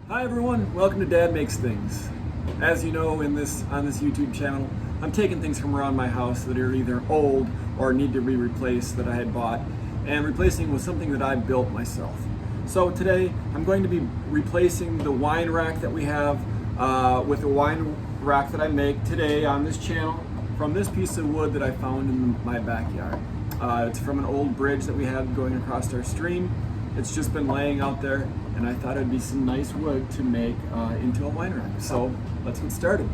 Hi everyone, welcome to Dad Makes Things. As you know, on this YouTube channel, I'm taking things from around my house that are either old or need to be replaced that I had bought, and replacing with something that I built myself. So today I'm going to be replacing the wine rack that we have with a wine rack that I make today on this channel from this piece of wood that I found in my backyard. It's from an old bridge that we had going across our stream. It's just been laying out there, and I thought it'd be some nice wood to make into a wine rack. So let's get started.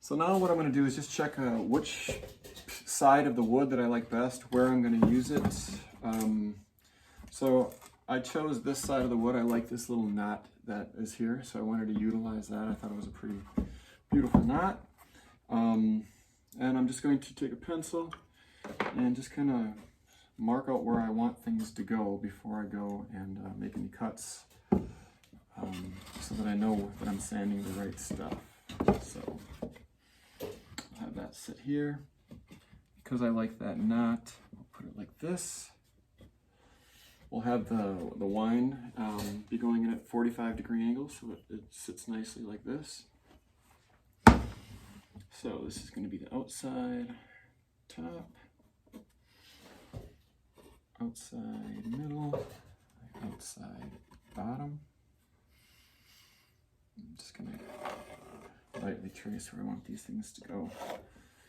So now what I'm going to do is just check which side of the wood that I like best, where I'm going to use it. So I chose this side of the wood. I like this little knot that is here, so I wanted to utilize that. I thought it was a pretty beautiful knot. And I'm just going to take a pencil and just kind of mark out where I want things to go before I go and make any cuts, so that I know that I'm sanding the right stuff. So I'll have that sit here. Because I like that knot, I'll put it like this. We'll have the wine be going in at 45-degree angles, so it sits nicely like this. So this is going to be the outside top, outside middle, outside bottom. I'm just going to lightly trace where I want these things to go,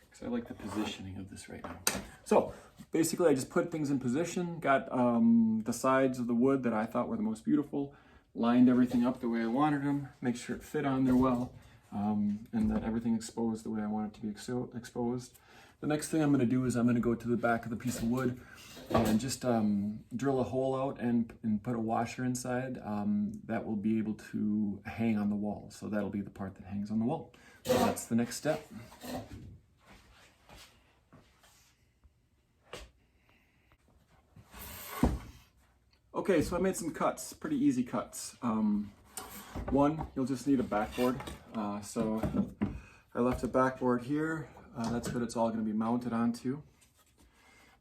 because I like the positioning of this right now. So basically I just put things in position, got the sides of the wood that I thought were the most beautiful, lined everything up the way I wanted them, make sure it fit on there well, and that everything exposed the way I want it to be exposed. The next thing I'm going to do is I'm going to go to the back of the piece of wood and just drill a hole out and put a washer inside that will be able to hang on the wall. So that'll be the part that hangs on the wall. So that's the next step. Okay, so I made some cuts, pretty easy cuts. One, you'll just need a backboard. So I left a backboard here. That's what it's all going to be mounted onto.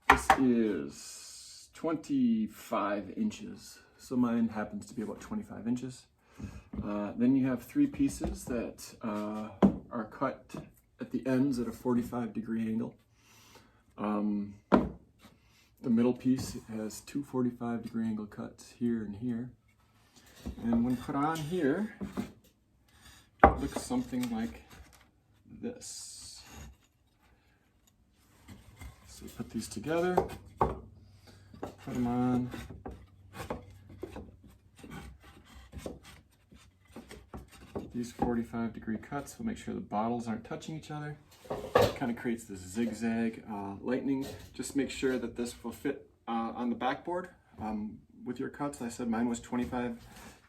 This is 25 inches, so mine happens to be about 25 inches. Then you have three pieces that are cut at the ends at a 45-degree angle. The middle piece has two 45-degree angle cuts here and here. And when put on here, it looks something like this. So put these together, put them on. These 45-degree cuts will make sure the bottles aren't touching each other. It kind of creates this zigzag lightning. Just make sure that this will fit on the backboard with your cuts. I said mine was 25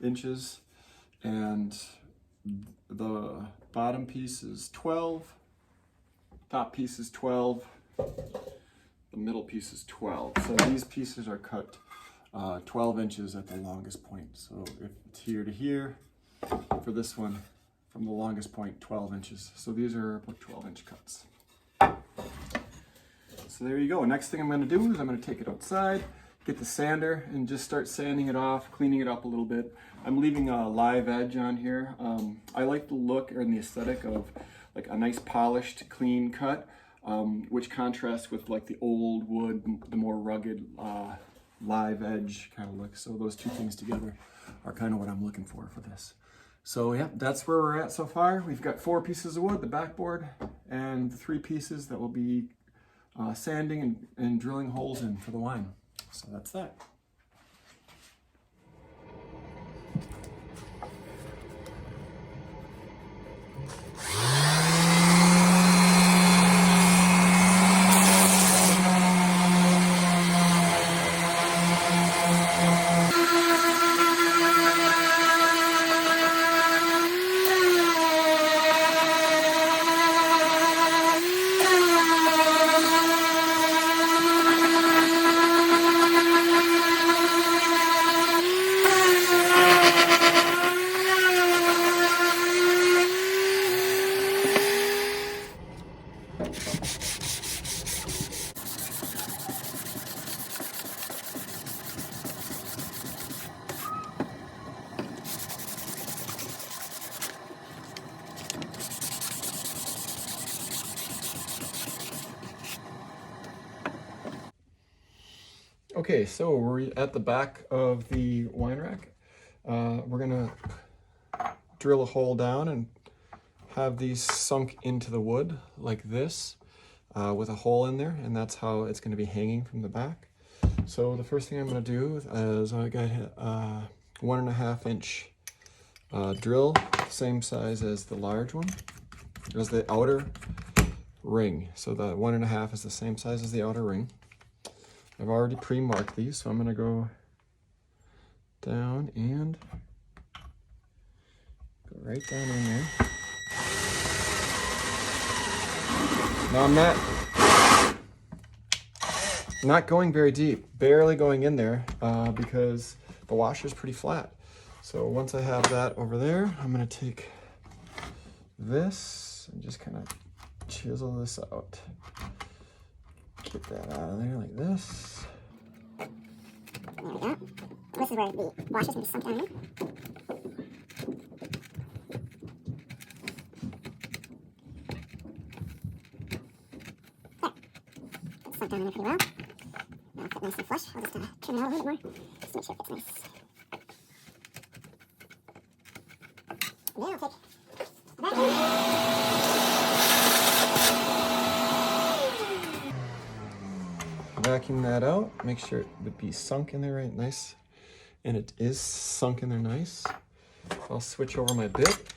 inches, and the bottom piece is 12, top piece is 12, the middle piece is 12. So these pieces are cut 12 inches at the longest point. So if it's here to here, for this one, from the longest point, 12 inches. So these are about 12-inch cuts. So there you go. Next thing I'm going to do is I'm going to take it outside, get the sander, and just start sanding it off, cleaning it up a little bit. I'm leaving a live edge on here. I like the look and the aesthetic of like a nice polished, clean cut, which contrasts with like the old wood, the more rugged live edge kind of look. So those two things together are kind of what I'm looking for this. So yeah, that's where we're at so far. We've got 4 pieces of wood, the backboard, and the 3 pieces that will be sanding and drilling holes in for the wine. So that's that. Okay, so we're at the back of the wine rack. We're gonna drill a hole down and have these sunk into the wood like this with a hole in there, and that's how it's gonna be hanging from the back. So the first thing I'm gonna do is I got a 1.5 inch drill, same size as the large one, as the outer ring. So the 1.5 is the same size as the outer ring. I've already pre-marked these, so I'm gonna go down and go right down in there. Now I'm not going very deep, barely going in there because the washer is pretty flat. So once I have that over there, I'm gonna take this and just kind of chisel this out. Get that out of there like this. There we go. This is where the washer's going to be sunk down in. There. It's sunk down in there pretty well. Now it'll fit nice and flush. I'll just trim it out a little bit more, just to make sure it fits nice. And then I'll take the vacuum. Vacuum that out, make sure it would be sunk in there right nice. And it is sunk in there nice. I'll switch over my bit.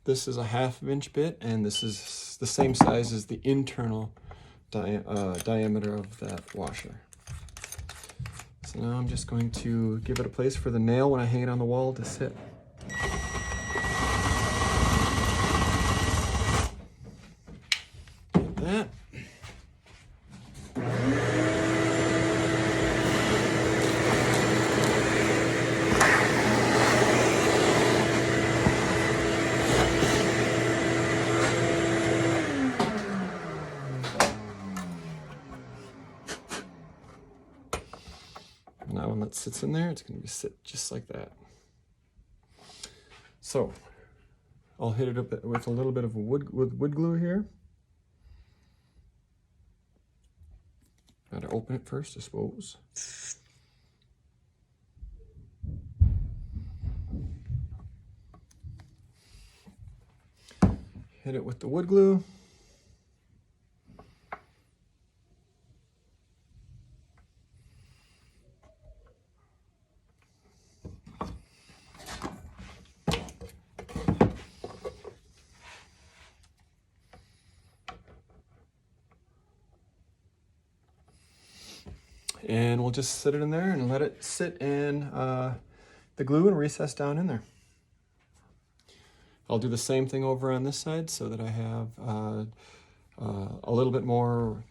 This is a 1/2 inch bit, and this is the same size as the internal diameter of that washer. So now I'm just going to give it a place for the nail when I hang it on the wall to sit. Like that. Now when that sits in there, it's going to be sit just like that. So I'll hit it up with a little bit of wood glue here. Gotta open it first, I suppose. Hit it with the wood glue. And we'll just sit it in there and let it sit in the glue and recess down in there. I'll do the same thing over on this side so that I have a little bit more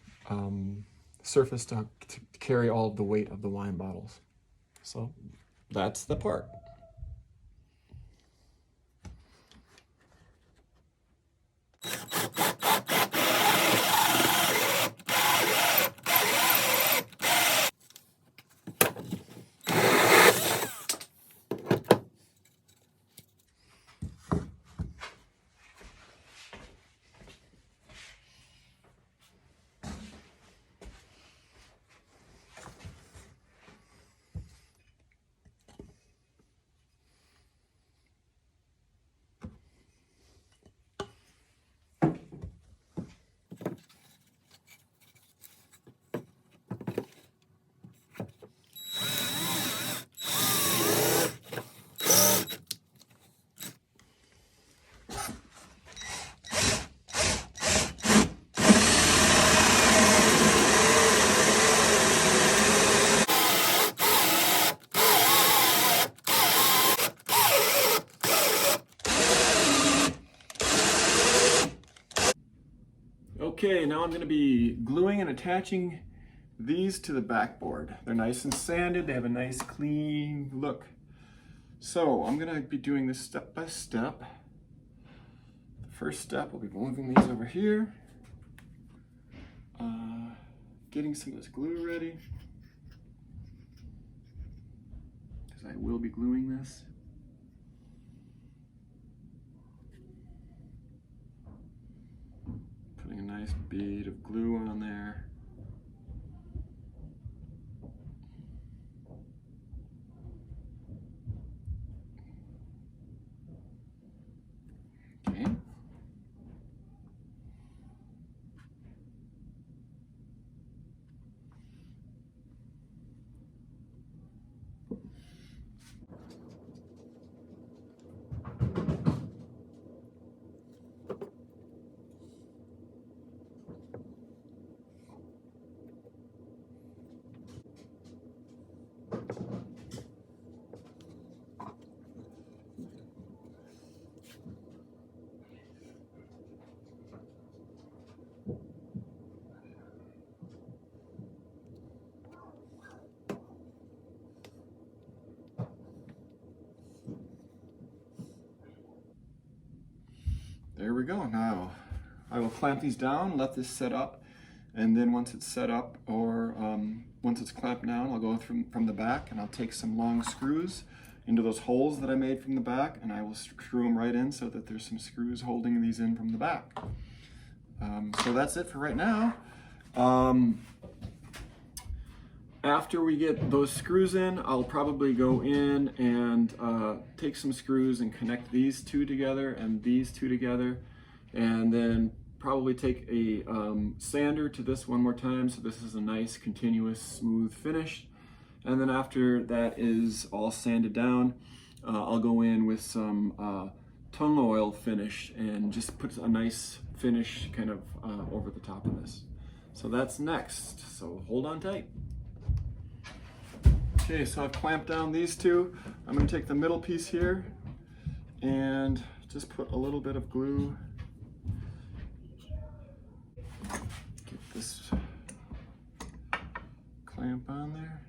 surface to carry all of the weight of the wine bottles. So that's the part. Okay, now I'm going to be gluing and attaching these to the backboard. They're nice and sanded, they have a nice clean look. So I'm going to be doing this step by step. The first step, we'll be moving these over here. Getting some of this glue ready, because I will be gluing this. Putting a nice bead of glue on there. There we go. Now I will clamp these down, let this set up, and then once it's set up, or once it's clamped down, I'll go from the back and I'll take some long screws into those holes that I made from the back, and I will screw them right in so that there's some screws holding these in from the back. So that's it for right now. After we get those screws in, I'll probably go in and take some screws and connect these two together and these two together, and then probably take a sander to this one more time so this is a nice continuous smooth finish. And then after that is all sanded down, I'll go in with some Tung Oil Finish and just put a nice finish kind of over the top of this. So that's next, so hold on tight. Okay, so I've clamped down these two. I'm going to take the middle piece here and just put a little bit of glue. Get this clamp on there.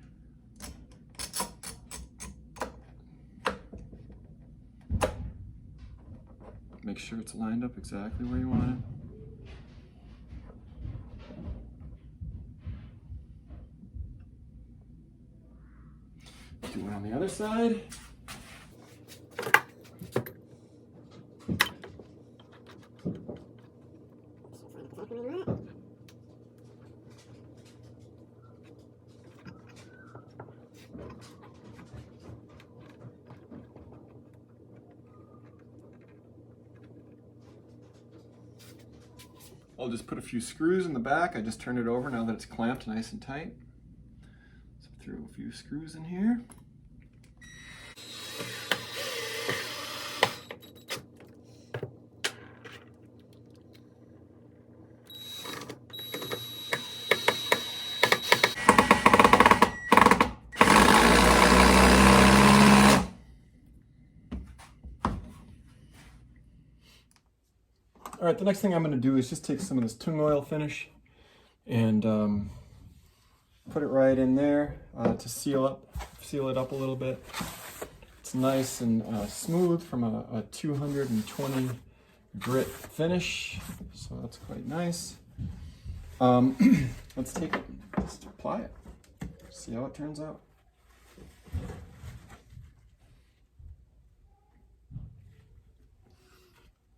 Make sure it's lined up exactly where you want it. Do one on the other side. I'll just put a few screws in the back. I just turned it over now that it's clamped nice and tight. So throw a few screws in here. All right, the next thing I'm going to do is just take some of this Tung Oil Finish and put it right in there to seal it up a little bit. It's nice and smooth from a 220 grit finish, so that's quite nice. Let's take it, just apply it, see how it turns out.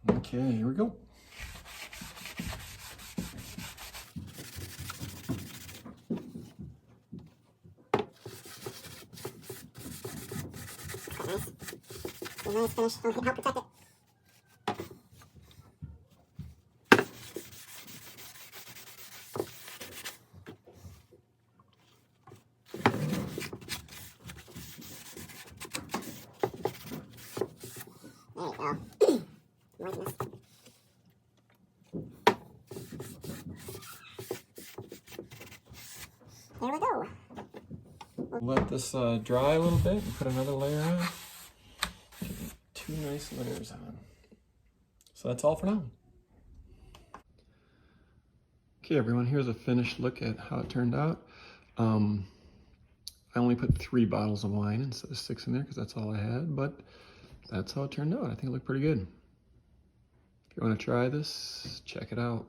Okay, here we go. Nice finish. Help protect it. There you go. Moistness. There we go. Let this dry a little bit and put another layer on. Two nice layers on. So that's all for now. Okay everyone, here's a finished look at how it turned out. I only put 3 bottles of wine instead of 6 in there because that's all I had, but that's how it turned out. I think it looked pretty good. If you want to try this, check it out.